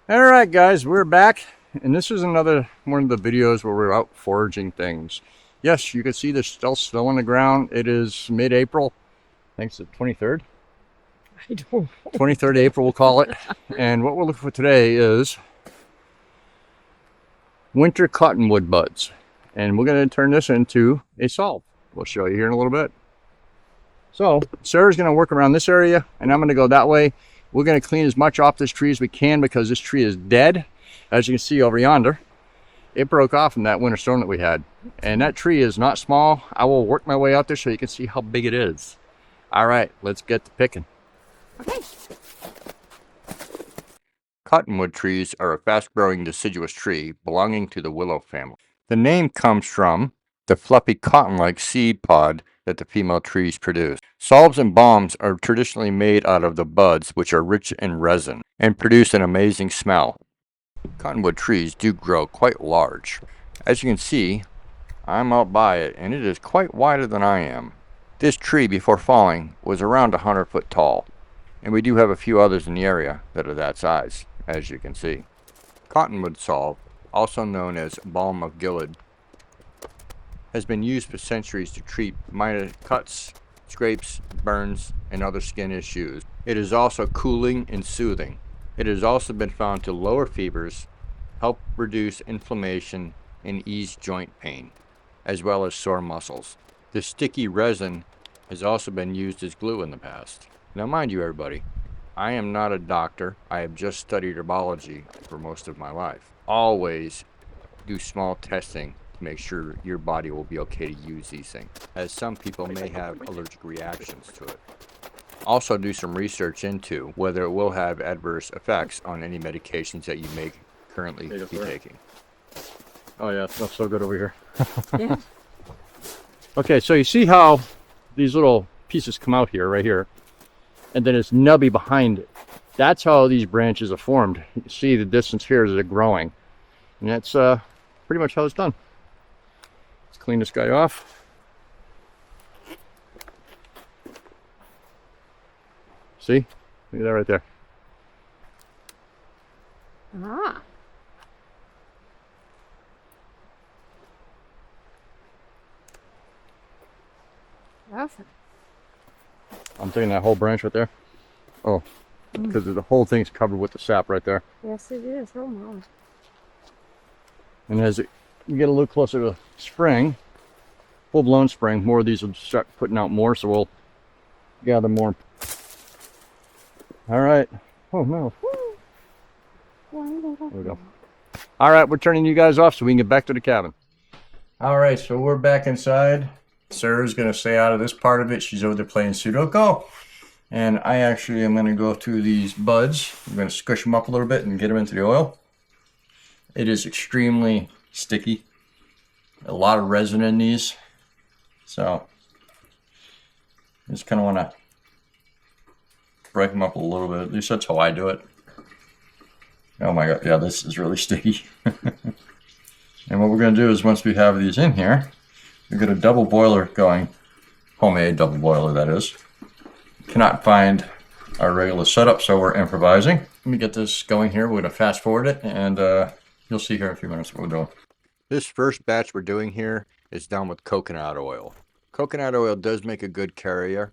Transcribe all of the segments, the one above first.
Alright guys, we're back, and this is another one of the videos where we're out foraging things. Yes, you can see there's still snow on the ground. It is mid-April. I think it's the 23rd? I don't know. 23rd April we'll call it. And what we're looking for today is winter cottonwood buds. And we're going to turn this into a salve. We'll show you here in a little bit. So, Sarah's going to work around this area, and I'm going to go that way. We're going to clean as much off this tree as we can because this tree is dead. As you can see over yonder, it broke off from that winter storm that we had. And that tree is not small. I will work my way out there so you can see how big it is. All right, let's get to picking. Okay. Cottonwood trees are a fast-growing deciduous tree belonging to the willow family. The name comes from the fluffy cotton-like seed pod that the female trees produce. Salves and balms are traditionally made out of the buds, which are rich in resin and produce an amazing smell. Cottonwood trees do grow quite large. As you can see, I'm out by it, and it is quite wider than I am. This tree, before falling, was around 100 foot tall, and we do have a few others in the area that are that size, as you can see. Cottonwood salve, also known as Balm of Gilead, has been used for centuries to treat minor cuts, scrapes, burns, and other skin issues. It is also cooling and soothing. It has also been found to lower fevers, help reduce inflammation, and ease joint pain, as well as sore muscles. The sticky resin has also been used as glue in the past. Now mind you everybody, I am not a doctor. I have just studied herbology for most of my life. Always do small testing to make sure your body will be okay to use these things, as some people may have allergic reactions to it. Also do some research into whether it will have adverse effects on any medications that you may currently be taking. Oh yeah, it smells so good over here. Yeah. Okay, so you see how these little pieces come out here, right here, and then it's nubby behind it. That's how these branches are formed. You can see the distance here as they're growing. And that's pretty much how it's done. Let's clean this guy off. See? Look at that right there. Ah. Awesome. I'm taking that whole branch right there. Oh, because the whole thing's covered with the sap right there. Yes, it is. Oh my. And as we get a little closer to spring, full-blown spring, more of these will start putting out more, so we'll gather more. All right. Oh no. There we go. All right, we're turning you guys off so we can get back to the cabin. All right, so we're back inside. Sarah's going to stay out of this part of it. She's over there playing Sudoku. And I actually am going to go through these buds. I'm going to squish them up a little bit and get them into the oil. It is extremely sticky. A lot of resin in these. So, just kind of want to break them up a little bit. At least that's how I do it. Oh my god, yeah, this is really sticky. And what we're going to do is once we have these in here, we've got a double boiler going. Homemade double boiler, that is. Cannot find our regular setup, so we're improvising. Let me get this going here. We're going to fast forward it, and you'll see here in a few minutes what we're doing. This first batch we're doing here is done with coconut oil. Coconut oil does make a good carrier.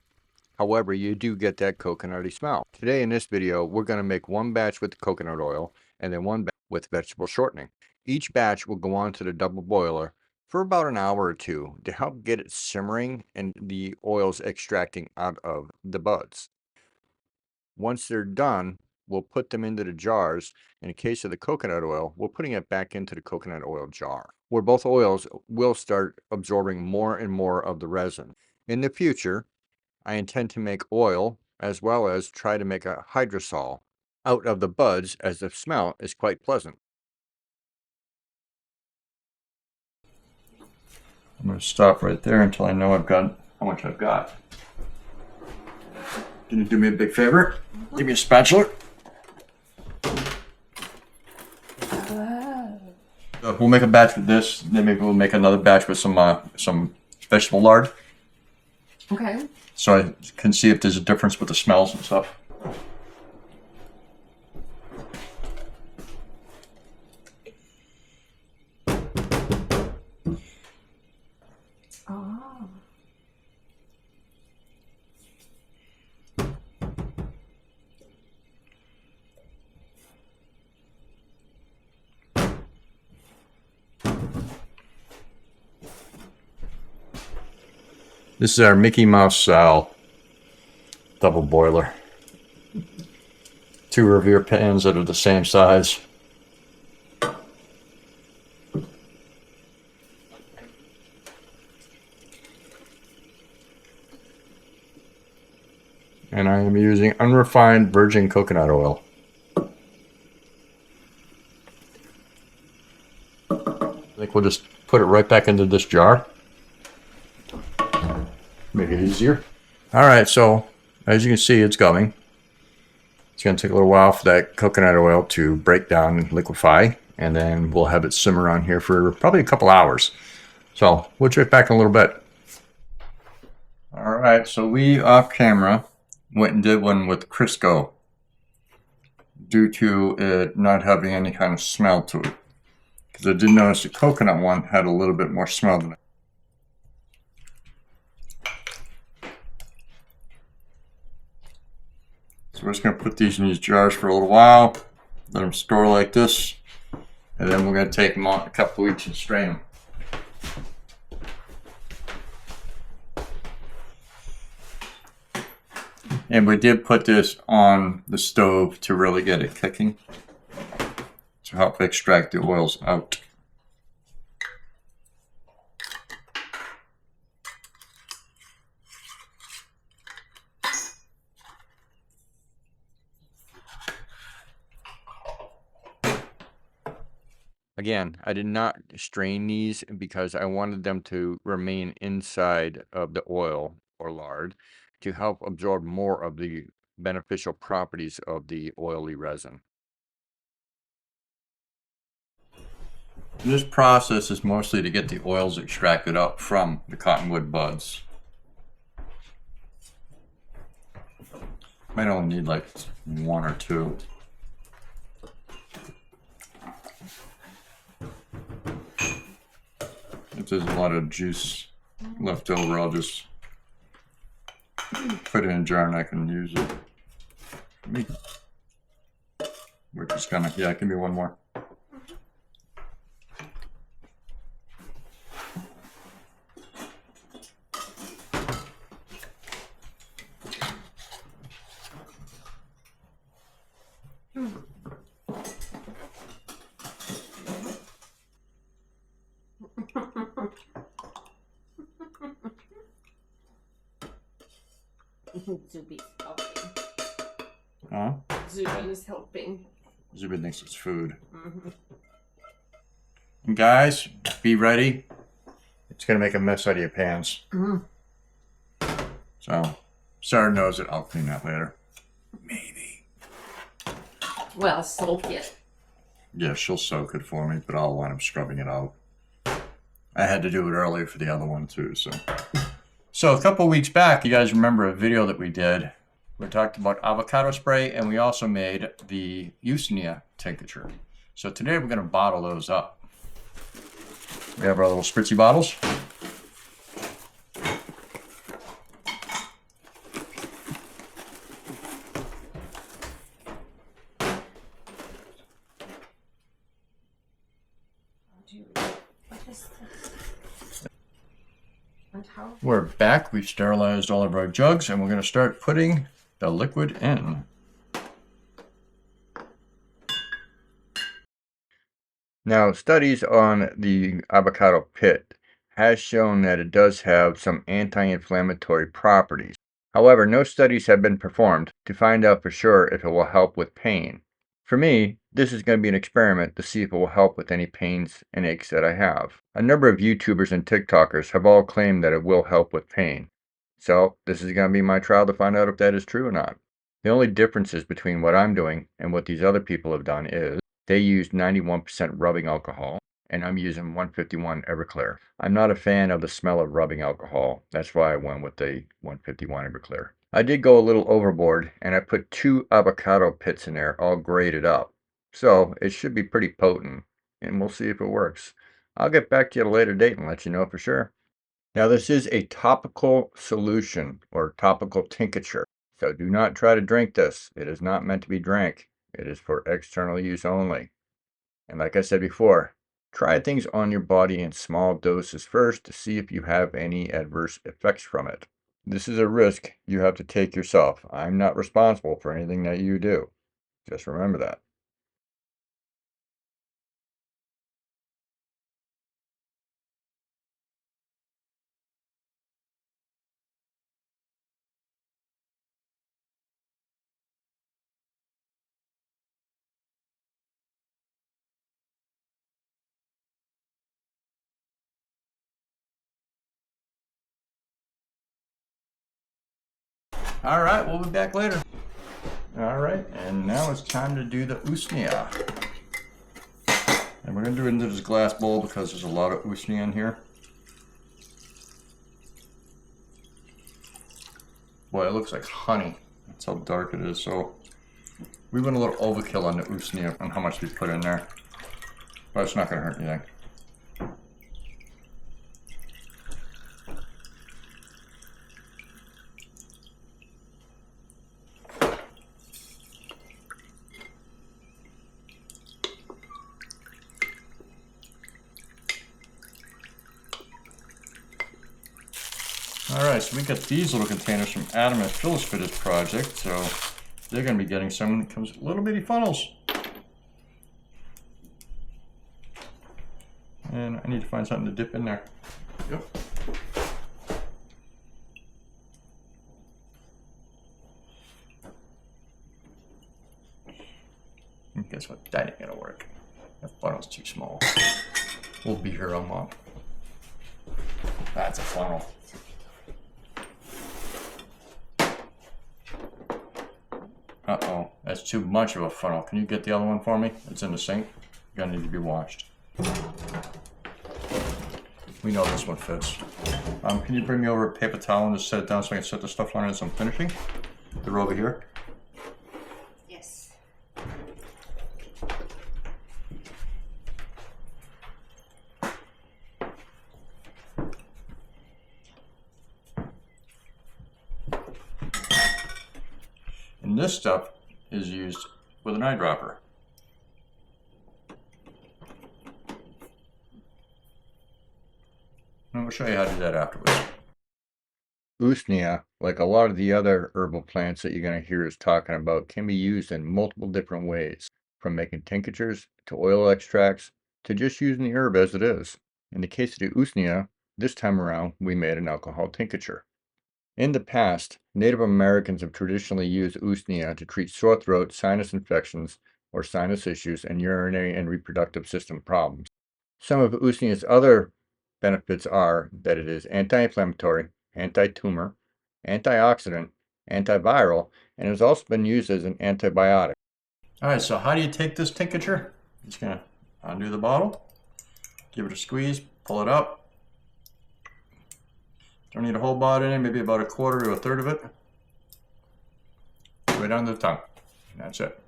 However, you do get that coconutty smell. Today in this video, we're going to make one batch with coconut oil and then one batch with vegetable shortening. Each batch will go on to the double boiler for about an hour or two to help get it simmering and the oils extracting out of the buds. Once they're done, we'll put them into the jars. In the case of the coconut oil, we're putting it back into the coconut oil jar, where both oils will start absorbing more and more of the resin. In the future, I intend to make oil as well as try to make a hydrosol out of the buds, as the smell is quite pleasant. I'm going to stop right there until I know I've got how much I've got. Can you do me a big favor? Give me a spatula. We'll make a batch with this, then maybe we'll make another batch with some vegetable lard. Okay. So I can see if there's a difference with the smells and stuff. This is our Mickey Mouse Sal double boiler. 2 Revere pans that are the same size. And I am using unrefined virgin coconut oil. I think we'll just put it right back into this jar. Make it easier. Alright, so as you can see, it's going. It's going to take a little while for that coconut oil to break down and liquefy. And then we'll have it simmer on here for probably a couple hours. So we'll check back in a little bit. Alright, so we off camera went and did one with Crisco due to it not having any kind of smell to it. Because I did notice the coconut one had a little bit more smell than it. So we're just going to put these in these jars for a little while, let them store like this, and then we're going to take them out in a couple weeks and strain them. And we did put this on the stove to really get it cooking, to help extract the oils out. Again, I did not strain these because I wanted them to remain inside of the oil or lard to help absorb more of the beneficial properties of the oily resin. This process is mostly to get the oils extracted out from the cottonwood buds. Might only need like 1 or 2. If there's a lot of juice left over, I'll just put it in a jar and I can use it. We're just gonna, yeah, give me 1 more. Zuby's helping. Huh? Zuby is helping. Zuby thinks it's food. And guys, be ready. It's gonna make a mess out of your pans. So, Sarah knows it. I'll clean that later. Maybe. Well, soak it. Yeah, she'll soak it for me, but I'll wind up scrubbing it out. I had to do it earlier for the other one too, so. So a couple weeks back, you guys remember a video that we did. We talked about avocado spray, and we also made the Usnea tincture. So today we're going to bottle those up. We have our little spritzy bottles. We're back. We've sterilized all of our jugs, and we're going to start putting the liquid in. Now, studies on the avocado pit has shown that it does have some anti-inflammatory properties. However, no studies have been performed to find out for sure if it will help with pain. For me, this is going to be an experiment to see if it will help with any pains and aches that I have. A number of YouTubers and TikTokers have all claimed that it will help with pain. So, this is going to be my trial to find out if that is true or not. The only differences between what I'm doing and what these other people have done is they used 91% rubbing alcohol, and I'm using 151 Everclear. I'm not a fan of the smell of rubbing alcohol. That's why I went with the 151 Everclear. I did go a little overboard, and I put 2 avocado pits in there, all grated up. So, it should be pretty potent, and we'll see if it works. I'll get back to you at a later date and let you know for sure. Now, this is a topical solution, or topical tincture. So do not try to drink this. It is not meant to be drank. It is for external use only. And like I said before, Try things on your body in small doses first to see if you have any adverse effects from it. This is a risk you have to take yourself. I'm not responsible for anything that you do. Just remember that. All right, we'll be back later. All right, and now it's time to do the Usnea. And we're going to do it into this glass bowl because there's a lot of Usnea in here. Boy, it looks like honey. That's how dark it is. So we went a little overkill on the Usnea and how much we put in there. But it's not going to hurt anything. Alright, so we got these little containers from Adam and Phyllis for this project, so they're going to be getting some that comes with little bitty funnels. And I need to find something to dip in there. Yep. And guess what? That ain't going to work. That funnel's too small. We'll be here all month. That's a funnel. Uh-oh, that's too much of a funnel. Can you get the other one for me? It's in the sink. Gonna need to be washed. We know this one fits. Can you bring me over a paper towel and just set it down so I can set the stuff on it as I'm finishing? They're over here. Yes. And this stuff is used with an eyedropper. And we'll show you how to do that afterwards. Usnea, like a lot of the other herbal plants that you're going to hear us talking about, can be used in multiple different ways, from making tinctures to oil extracts to just using the herb as it is. In the case of the Usnea, this time around we made an alcohol tincture. In the past, Native Americans have traditionally used Usnea to treat sore throat, sinus infections, or sinus issues, and urinary and reproductive system problems. Some of Usnea's other benefits are that it is anti-inflammatory, anti-tumor, antioxidant, antiviral, and has also been used as an antibiotic. All right, so how do you take this tincture? Just gonna undo the bottle, give it a squeeze, pull it up. Don't need a whole bottle in it, maybe about a quarter to a third of it. Right under the tongue, and that's it.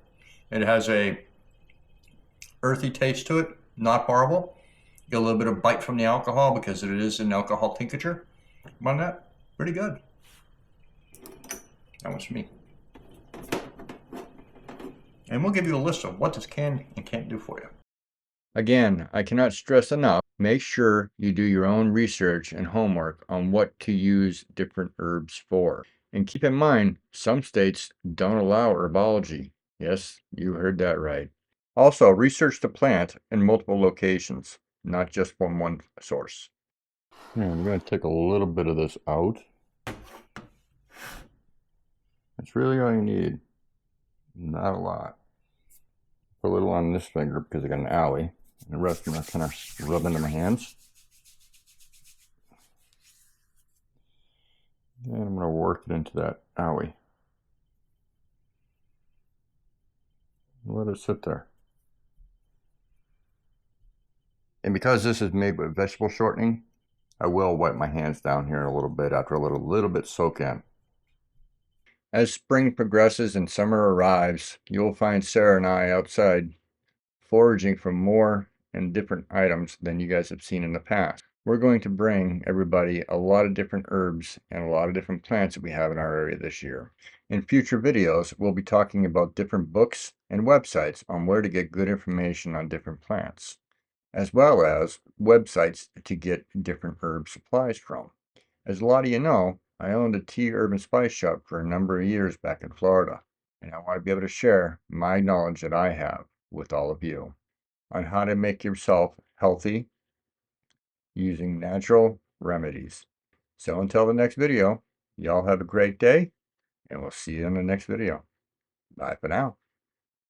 It has a earthy taste to it, not horrible. Get a little bit of bite from the alcohol because it is an alcohol tincture. On that, pretty good. That was me. And we'll give you a list of what this can and can't do for you. Again, I cannot stress enough, make sure you do your own research and homework on what to use different herbs for. And keep in mind, some states don't allow herbology. Yes, you heard that right. Also, research the plant in multiple locations, not just from one source. Yeah, I'm going to take a little bit of this out. That's really all you need. Not a lot. Put a little on this finger because I got an alley. And the rest I'm going to kind of rub into my hands. And I'm going to work it into that alley. Let it sit there. And because this is made with vegetable shortening, I will wipe my hands down here a little bit after a little bit soak in. As spring progresses and summer arrives, you'll find Sarah and I outside foraging for more and different items than you guys have seen in the past. We're going to bring everybody a lot of different herbs and a lot of different plants that we have in our area this year. In future videos, we'll be talking about different books and websites on where to get good information on different plants. as well as websites to get different herb supplies from. As a lot of you know, I owned a tea, herb, and spice shop for a number of years back in Florida, and I want to be able to share my knowledge that I have with all of you on how to make yourself healthy using natural remedies. So until the next video, y'all have a great day, and we'll see you in the next video. Bye for now.